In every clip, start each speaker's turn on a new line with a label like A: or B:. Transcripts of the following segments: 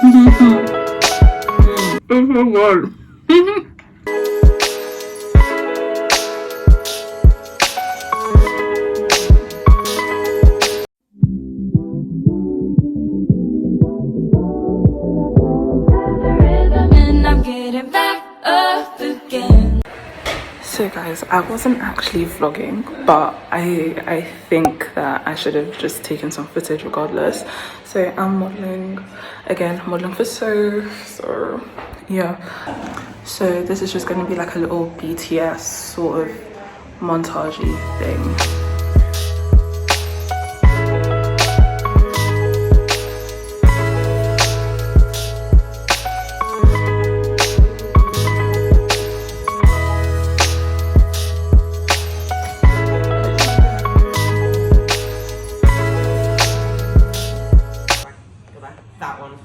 A: Oh my god. So guys, I wasn't actually vlogging, but I think that I should have just taken some footage regardless. So I'm modeling again, modeling for so yeah. So this is just going to be like a little BTS sort of montagey thing.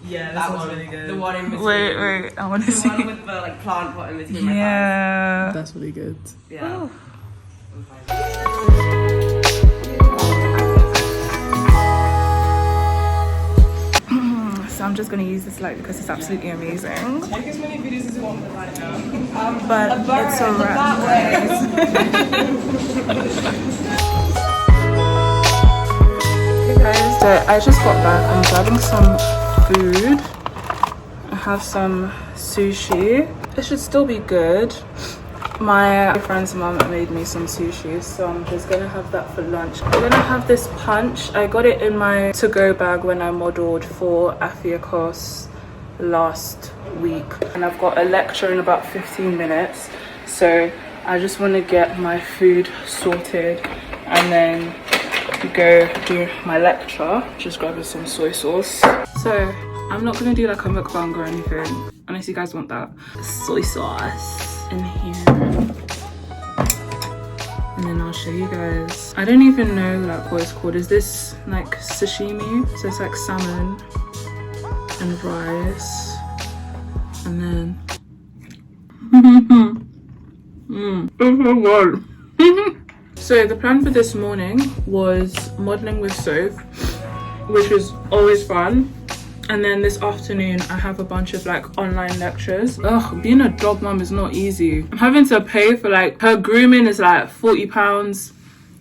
B: Yeah, that one's really good. The one in between.
A: Wait, I want to see.
B: The one with the like plant pot in between my
A: Yeah.
C: That's really good.
B: thighs. Yeah.
A: So I'm just going to use this light because it's absolutely amazing.
B: Take as many videos as you want with the light now.
A: But it's a wrap. Hey guys, so I just got back. I'm grabbing some food. I have some sushi. It should still be good. My friend's mum made me some sushi, so I'm just gonna have that for lunch. I'm gonna have this punch. I got it in my to-go bag when I modeled for Afiakos last week, and I've got a lecture in about 15 minutes, so I just want to get my food sorted and then go do my lecture. Just grabbing some soy sauce. So I'm not gonna do like a mukbang or anything unless you guys want that. Soy sauce in here, and then I'll show you guys. I don't even know like what it's called. Is this like sashimi? So it's like salmon and rice, and then oh my god. So the plan for this morning was modeling with Soph, which was always fun. And then this afternoon I have a bunch of like online lectures. Ugh, being a dog mom is not easy. I'm having to pay for like her grooming is like £40,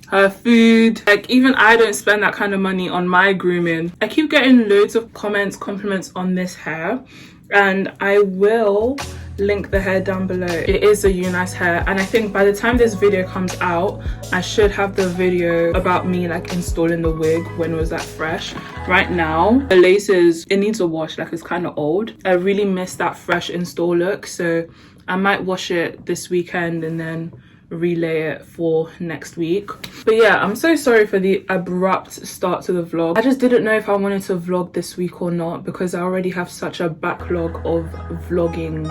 A: her food. Like even I don't spend that kind of money on my grooming. I keep getting loads of compliments on this hair, and I will link the hair down below. It is a nice hair, and I think by the time this video comes out I should have the video about me like installing the wig when it was that fresh. Right now the laces, it needs a wash, like it's kind of old. I really miss that fresh install look, so I might wash it this weekend and then relay it for next week. But yeah, I'm so sorry for the abrupt start to the vlog. I just didn't know if I wanted to vlog this week or not because I already have such a backlog of vlogging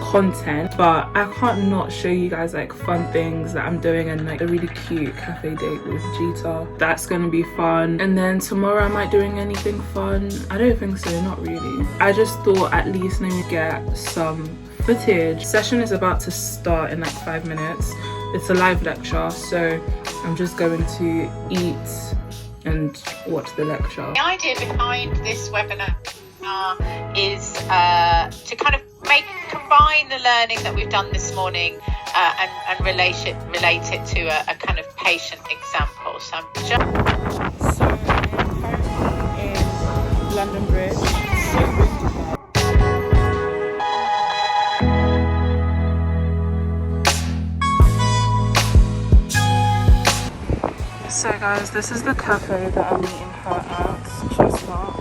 A: content, but I can't not show you guys like fun things that I'm doing, and like a really cute cafe date with Gita. That's gonna be fun. And then tomorrow am I doing anything fun? I don't think so, not really. I just thought at least let me get some footage. Session is about to start in like 5 minutes. It's a live lecture, so I'm just going to eat and watch the lecture.
D: The idea behind this webinar is to kind of combine the learning that we've done this morning and relate it to a kind of patient example. So I'm
A: currently in London Bridge. So guys, this is the cafe that I'm meeting her at. She's not.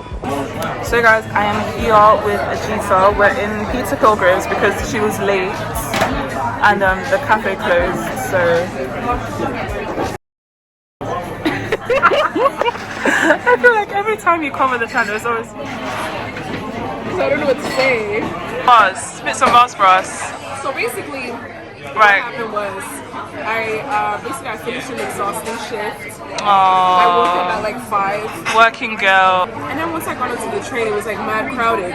A: So guys, I am here with Ajita. We're in Peter Pilgrims because she was late and the cafe closed, so I feel like every time you cover the channel it's always,
C: So I don't know what to say.
A: buzz. Spit some buzz for us.
C: So basically,
A: Right.
C: what happened was I finished an exhausting shift.
A: Aww.
C: I woke up at like 5.
A: Working girl.
C: And then once I got onto the train, it was like mad crowded.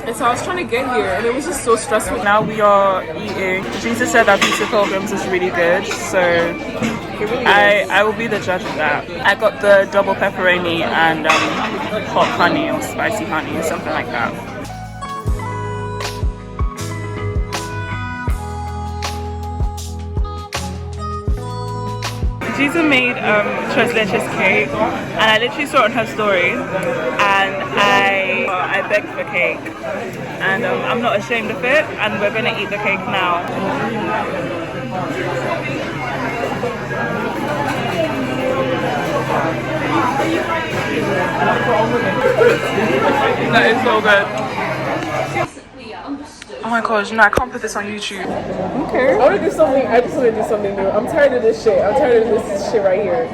C: And so I was trying to get here, and it was just so stressful.
A: Now we are eating. Jesus said that Peter Pilgrims is really good, so
C: It really is.
A: I will be the judge of that. I got the double pepperoni and hot honey or spicy honey or something like that. Giza made tres leches cake, and I literally saw it on her story, and I begged for cake, and I'm not ashamed of it, and we're gonna eat the cake now. That is so good. Oh my gosh, no, I can't put this on YouTube.
C: Okay. I want to do something. I just want to do something new. I'm tired of this shit. I'm tired of this shit right here.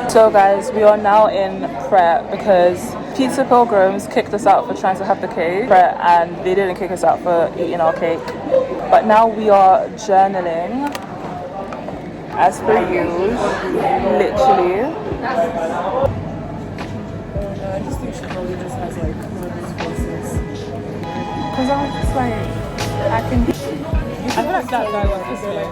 A: So guys, we are now in prep because Pizza Pilgrims kicked us out for trying to have the cake, and they didn't kick us out for eating our cake. But now we are journaling as per usual, literally.
C: I just think she probably just has like one of those voices.
A: Because I'm just like, I feel like that guy was listening.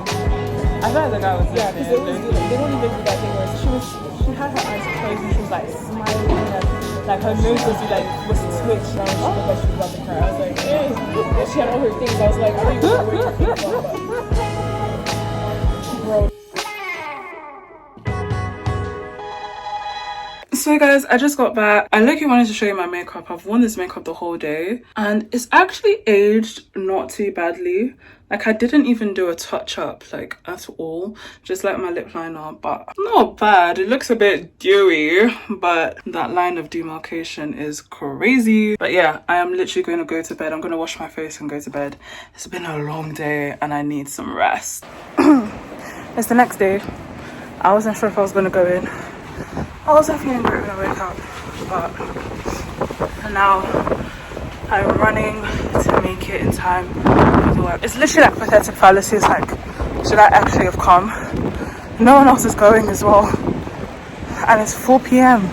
A: I feel like the guy was listening.
C: Yeah, because they don't even do that thing where she had her eyes closed and she was like smiling and like her nose was like twitched and she looked like she was about to cry. I was like, hey. And she had all her things. I was like, I don't even know where your things are. Bro.
A: So guys, I just got back. I literally wanted to show you my makeup. I've worn this makeup the whole day and it's actually aged not too badly. Like I didn't even do a touch up like at all, just like my lip liner, but not bad. It looks a bit dewy, but that line of demarcation is crazy. But yeah, I am literally going to go to bed. I'm going to wash my face and go to bed. It's been a long day and I need some rest. It's the next day. I wasn't sure if I was going to go in. I wasn't feeling great when I woke up, but now I'm running to make it in time to work. It's literally like pathetic fallacies, like, should I actually have come? No one else is going as well. And it's 4 p.m.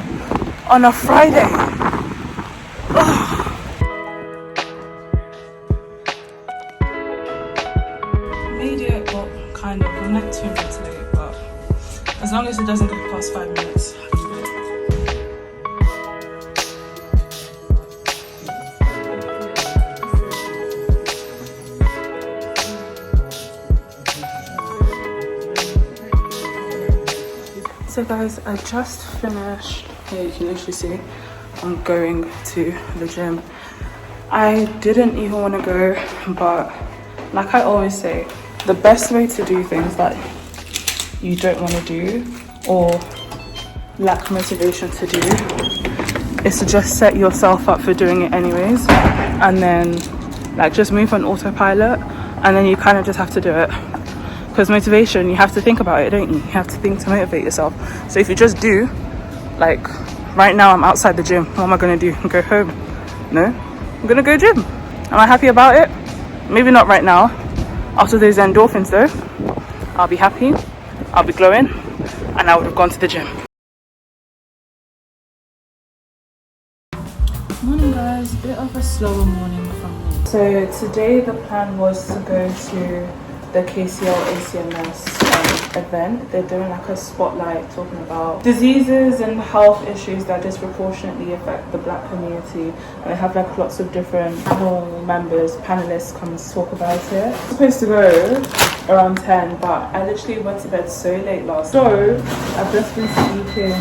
A: on a Friday. Ugh. Made it, well, kind of. I'm like 2 minutes late, but as long as it doesn't go past 5 minutes. So guys, I just finished. Here you can actually see I'm going to the gym. I didn't even want to go, but like I always say, the best way to do things that you don't want to do or lack motivation to do is to just set yourself up for doing it anyways, and then like just move on autopilot, and then you kind of just have to do it. Because motivation, you have to think about it, don't you? You have to think to motivate yourself. So if you just do, like right now I'm outside the gym, what am I going to do? Go home? No, I'm going to go gym. Am I happy about it? Maybe not right now. After those endorphins though, I'll be happy, I'll be glowing, and I would have gone to the gym. Morning guys, bit of a slower morning from me. So today the plan was to go to the KCL ACMS event. They're doing like a spotlight talking about diseases and health issues that disproportionately affect the Black community. And they have like lots of different panel members, panelists come and talk about it. I was supposed to go around 10, but I literally went to bed so late last night. So I've just been speaking,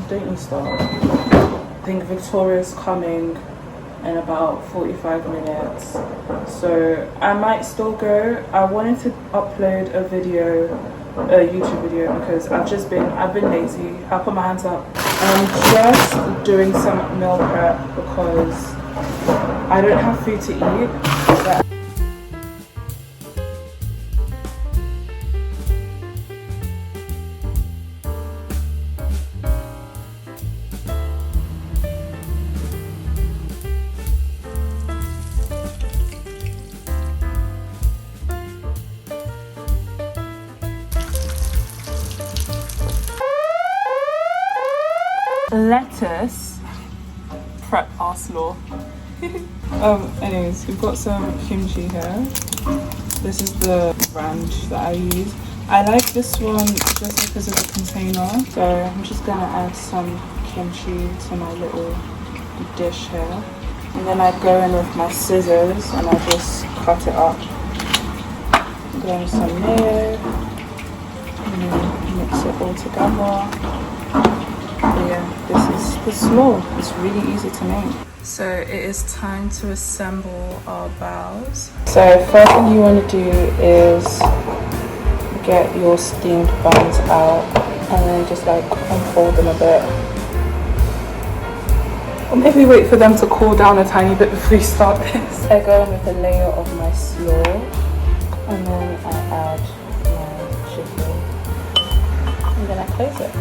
A: don't you start? I think Victoria's coming in about 45 minutes, so I might still go. I wanted to upload a YouTube video because I've been lazy. I'll put my hands up. I'm just doing some meal prep because I don't have food to eat. Lettuce prep Arsenal. Anyways, we've got some kimchi here. This is the brand that I use. I like this one just because of the container, so I'm just gonna add some kimchi to my little dish here. And then I go in with my scissors and I just cut it up. Then some mayo. And then mix it all together. But yeah, this is small. It's really easy to make. So it is time to assemble our bows. So first thing you want to do is get your steamed buns out and then just like unfold them a bit. Or maybe wait for them to cool down a tiny bit before you start this. I go in with a layer of my slaw and then I add my chicken and then I close it.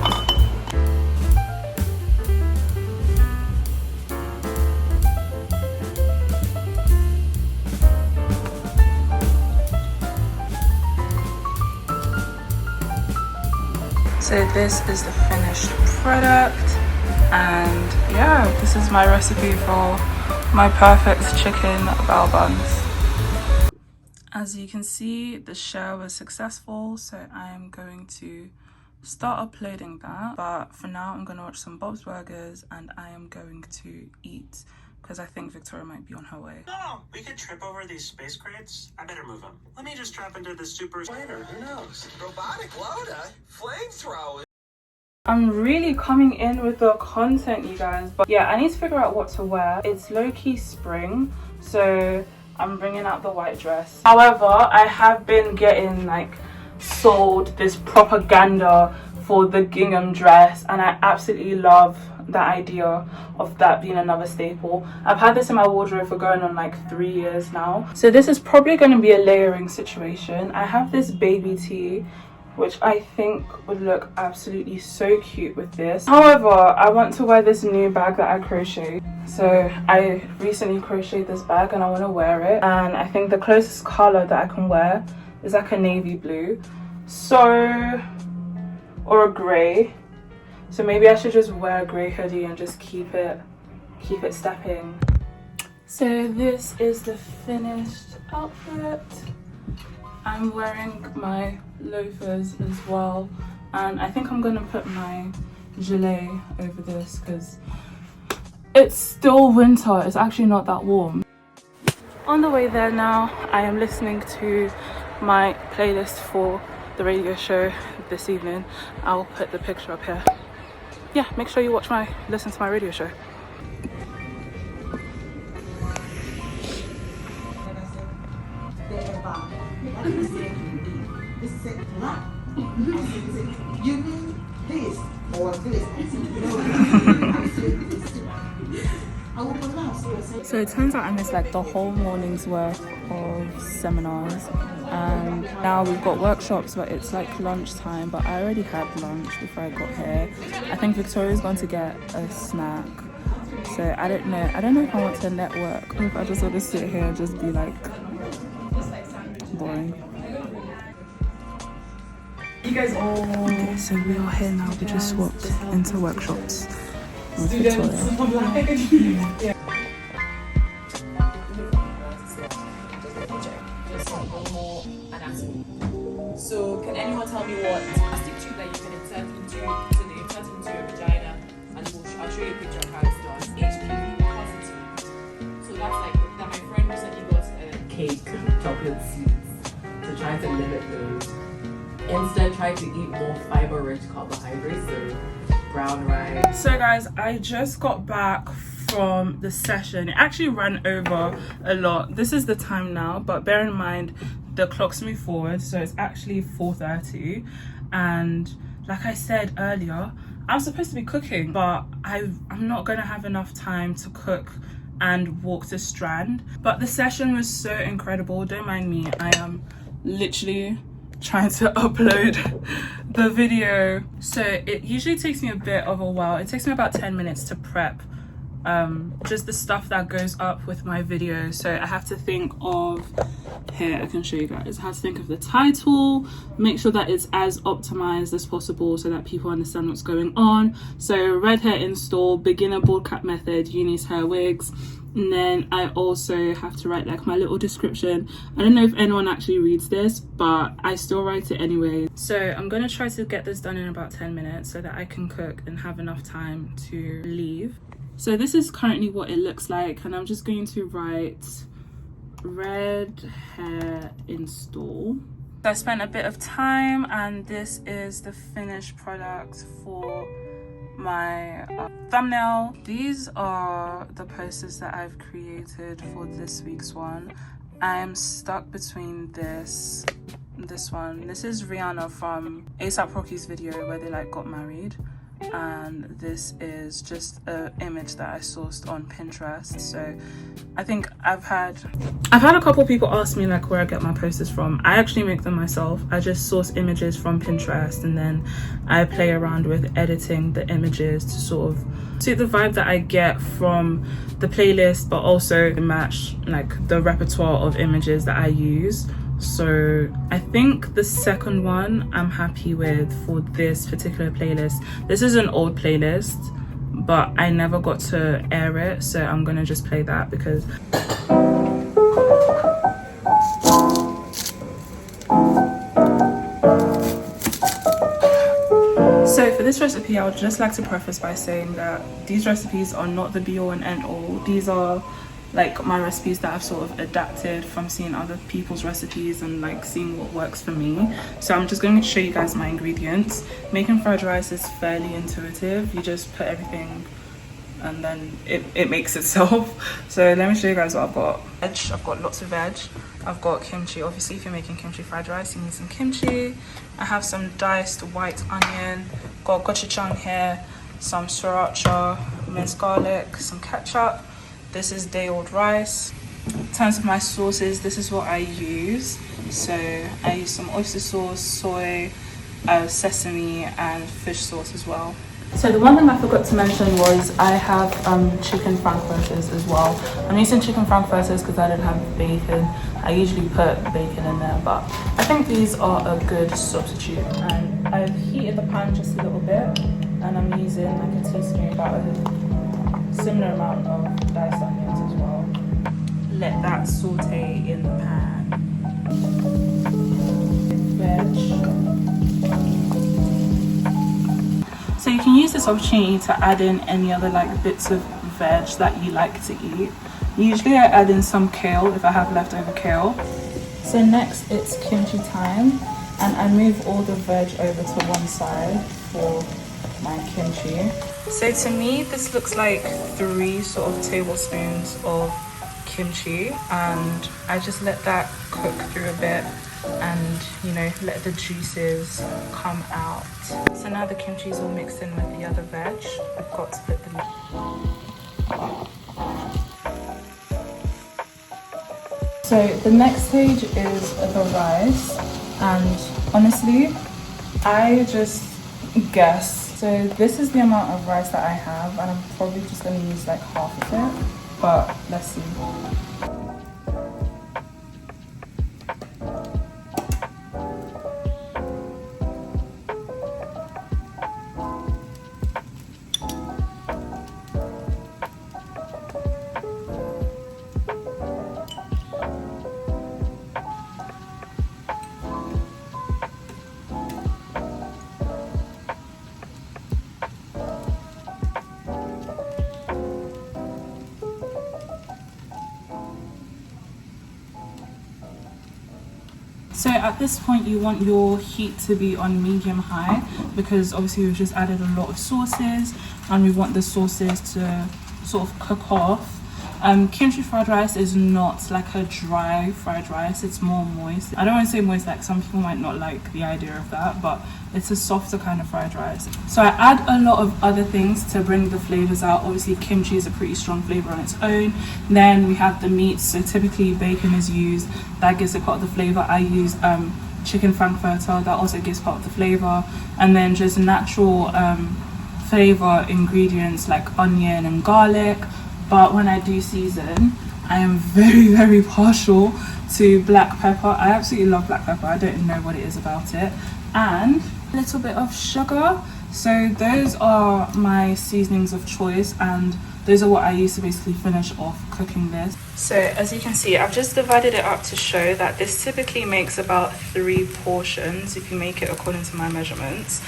A: So this is the finished product, and yeah, this is my recipe for my perfect chicken bao buns. As you can see, the share was successful, so I am going to start uploading that. But for now, I'm gonna watch some Bob's Burgers and I am going to eat because I think Victoria might be on her way.
E: No, we could trip over these space crates. I better move them. Let me just drop into the super later. Who knows? Robotic loader, flamethrower.
A: I'm really coming in with the content, you guys. But yeah, I need to figure out what to wear. It's low-key spring, so I'm bringing out the white dress. However, I have been getting like sold this propaganda for the gingham dress, and I absolutely love the idea of that being another staple. I've had this in my wardrobe for going on like 3 years now. So this is probably going to be a layering situation. I have this baby tee, which I think would look absolutely so cute with this. However, I want to wear this new bag that I crocheted. So I recently crocheted this bag and I want to wear it. And I think the closest color that I can wear is like a navy blue. So, or a gray. So maybe I should just wear a grey hoodie and just keep it stepping. So this is the finished outfit. I'm wearing my loafers as well, and I think I'm gonna put my gilet over this because it's still winter. It's actually not that warm. On the way there now, I am listening to my playlist for the radio show this evening. I'll put the picture up here. Yeah, make sure you listen to my radio show.
F: You mean this or this?
A: So it turns out I missed like the whole morning's worth of seminars, and now we've got workshops, but it's like lunchtime. But I already had lunch before I got here. I think Victoria's going to get a snack, so I don't know if I want to network or if I just want to sit here and just be like boring.
B: You guys all.
A: Okay, so we are here now. We just swapped into workshops with Victoria.
B: So, can anyone tell me what plastic tube that you can insert into your vagina? And I'll show you a picture of how it's done. HPV positive. So that's like that. My friend recently got a cake, chocolate seeds, to try to limit those. Instead, try to eat more fiber-rich carbohydrates, so brown rice.
A: So guys, I just got back from the session. It actually ran over a lot. This is the time now, but bear in mind the clocks move forward, so it's actually 4:30. And like I said earlier, I'm supposed to be cooking, but I'm not gonna have enough time to cook and walk the Strand. But the session was so incredible. Don't mind me, I am literally trying to upload the video. So it usually takes me a bit of a while. It takes me about 10 minutes to prep just the stuff that goes up with my video. So I have to think of, here I can show you guys, I have to think of the title, make sure that it's as optimized as possible so that people understand what's going on. So red hair install, beginner bald cap method, Uni's hair wigs, And then I also have to write like my little description. I don't know if anyone actually reads this, but I still write it anyway. So I'm gonna try to get this done in about 10 minutes so that I can cook and have enough time to leave. So this is currently what it looks like, and I'm just going to write red hair install. I spent a bit of time, and this is the finished product for my thumbnail. These are the posters that I've created for this week's one. I'm stuck between this one. This is Rihanna from A$AP Rocky's video where they like got married, and this is just an image that I sourced on Pinterest. So I think I've had a couple people ask me like where I get my posters from. I actually make them myself. I just source images from Pinterest, and then I play around with editing the images to sort of suit the vibe that I get from the playlist, but also to match like the repertoire of images that I use. So I think the second one I'm happy with for this particular playlist. This is an old playlist, but I never got to air it, so I'm gonna just play that because so for this recipe, I would just like to preface by saying that these recipes are not the be-all and end-all. These are like my recipes that I've sort of adapted from seeing other people's recipes and like seeing what works for me. So I'm just going to show you guys my ingredients. Making fried rice is fairly intuitive. You just put everything and then it makes itself. So let me show you guys what I've got. I've got lots of veg. I've got kimchi. Obviously if you're making kimchi fried rice, you need some kimchi. I have some diced white onion, got gochujang here, some sriracha, minced garlic, some ketchup. This is day-old rice. In terms of my sauces, this is what I use. So I use some oyster sauce, soy, sesame, and fish sauce as well. So the one thing I forgot to mention was I have chicken frankfurters as well. I'm using chicken frankfurters because I don't have bacon. I usually put bacon in there, but I think these are a good substitute. And I've heated the pan just a little bit, and I'm using like a teaspoon, about a similar amount of diced onions as well. Let that saute in the pan. Veg. So you can use this opportunity to add in any other like bits of veg that you like to eat. Usually I add in some kale if I have leftover kale. So next it's kimchi time, and I move all the veg over to one side for my kimchi. So to me this looks like 3 sort of tablespoons of kimchi, and I just let that cook through a bit and, you know, let the juices come out. So now the kimchi is all mixed in with the other veg. I've got to put the So the next stage is the rice, and honestly I just guess. So this is the amount of rice that I have, and I'm probably just going to use like half of it, but let's see. So at this point you want your heat to be on medium high, because obviously we've just added a lot of sauces and we want the sauces to sort of cook off. Kimchi fried rice is not like a dry fried rice, it's more moist. I don't want to say moist, like some people might not like the idea of that, but it's a softer kind of fried rice. So I add a lot of other things to bring the flavors out. Obviously kimchi is a pretty strong flavor on its own. Then we have the meats, so typically bacon is used, that gives it part of the flavor. I use chicken frankfurter, that also gives part of the flavor. And then just natural flavor ingredients like onion and garlic. But when I do season, I am very, very partial to black pepper. I absolutely love black pepper. I don't know what it is about it. And a little bit of sugar. So those are my seasonings of choice, and those are what I use to basically finish off cooking this. So as you can see, I've just divided it up to show that this typically makes about 3 portions if you make it according to my measurements,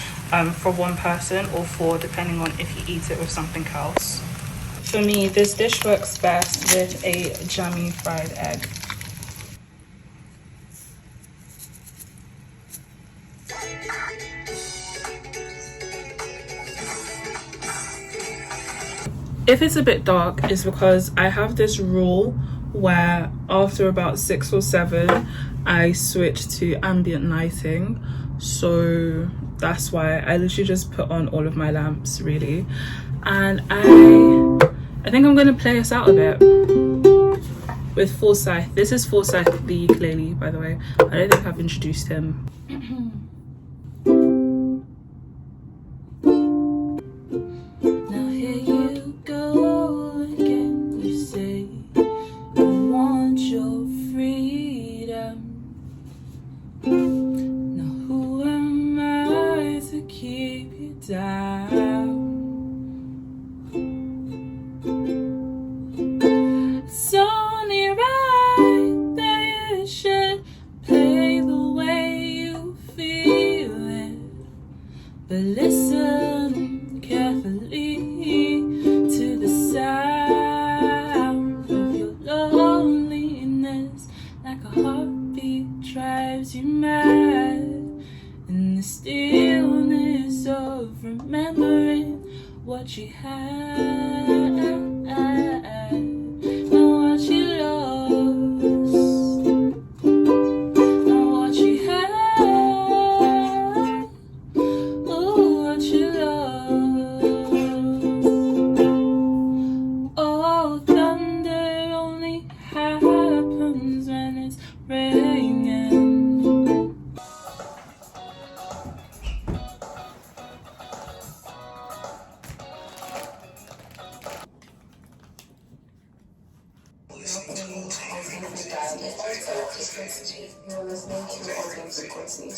A: for one person, or 4 depending on if you eat it with something else. For me, this dish works best with a jammy fried egg. If it's a bit dark, it's because I have this rule where after about 6 or 7 I switch to ambient lighting, so that's why I literally just put on all of my lamps really. And I think I'm gonna play us out a bit with Forsythe. This is Forsythe the ukulele, by the way. I don't think I've introduced him. But listen carefully to the sound of your loneliness, like a heartbeat drives you mad, in the stillness of remembering what you had and what you lost, and what you had.
G: You're listening to Frequency.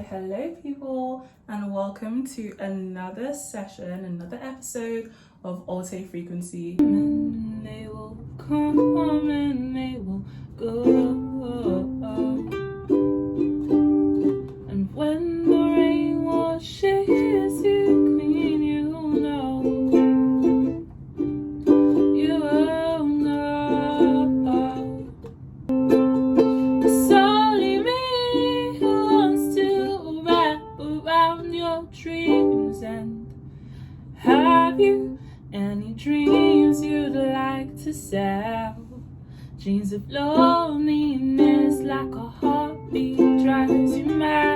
A: Hello people, and welcome to another session, another episode of Alte Frequency. And they will come and they will go, and when the rain washes you clean, you'll know. It's only me who wants to wrap around your dreams. And have you any dreams you'd like to sell? Dreams of loneliness, like a heartbeat drives you mad.